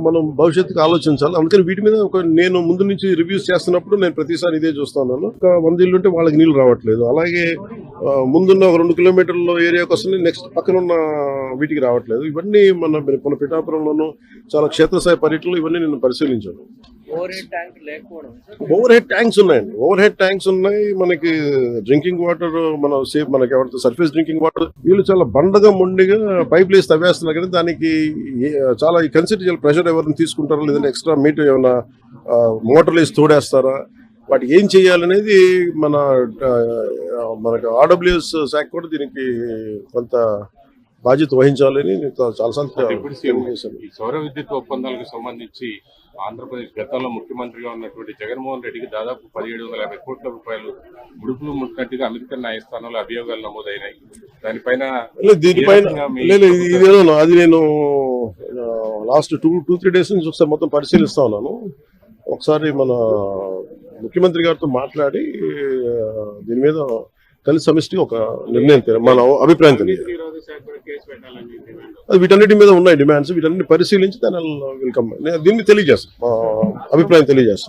మనం భవిష్యత్తుకి ఆలోచించాలి. అందుకని వీటి మీద నేను ముందు నుంచి రివ్యూస్ చేస్తున్నప్పుడు నేను ప్రతిసారి ఇదే చూస్తా ఉన్నాను. ఒక 100 ఇల్లు ఉంటే వాళ్ళకి నీళ్లు రావట్లేదు. అలాగే ముందున్న ఒక 2 కిలోమీటర్ల ఏరియాకి వస్తుంది, నెక్స్ట్ పక్కనున్న వీటికి రావట్లేదు. ఇవన్నీ మన పిఠాపురంలోనూ చాలా క్షేత్రస్థాయి పర్యటనలు ఇవన్నీ నేను పరిశీలించాను. ఓవర్ హెడ్ ట్యాంక్స్ ఉన్నాయండి. ఓవర్ హెడ్ ట్యాంక్స్ ఉన్నాయి. మనకి డ్రింకింగ్ వాటర్ మనకి ఎవరితో సర్ఫేస్ డ్రింకింగ్ వాటర్ వీళ్ళు చాలా బండగా మొండిగా పైప్ వేసి తవ్వేస్తున్నారు కానీ దానికి చాలా కన్సిడర్ చేయాలి. ప్రెషర్ ఎవరిని తీసుకుంటారా లేదంటే ఎక్స్ట్రా మీటర్ ఏమైనా మోటార్లు వేసి తోడేస్తారా, వాటికి ఏం చేయాలనేది మనకు ఆర్డబ్ల్యూఎస్ శాఖ కూడా దీనికి కొంత బాధ్యత వహించాలని చాలాసార్లు సౌర విద్యుత్ ఒప్పందాలకు సంబంధించి ఆంధ్రప్రదేశ్ గతంలో ముఖ్యమంత్రిగా ఉన్నటువంటి జగన్మోహన్ రెడ్డికి దాదాపు 1750 కోట్ల రూపాయలు ముడుపులు ముట్టినట్టుగా అమెరికన్ న్యాయస్థానంలో అభియోగాలు నమోదైనాయి. దీనిపైన అది నేను లాస్ట్ 2-3 డేస్ నుంచి ఒకసారి మొత్తం పరిశీలిస్తా ఉన్నాను. ఒకసారి మన ముఖ్యమంత్రి గారితో మాట్లాడి దీని మీద కలిసి సమిష్టి ఒక నిర్ణయం మన అభిప్రాయం తెలియదు. వీటన్నిటి మీద ఉన్నాయి డిమాండ్స్. వీటన్నిటి పరిశీలించి దాని దీన్ని తెలియజేస్తాం, అభిప్రాయం తెలియజేస్తాం.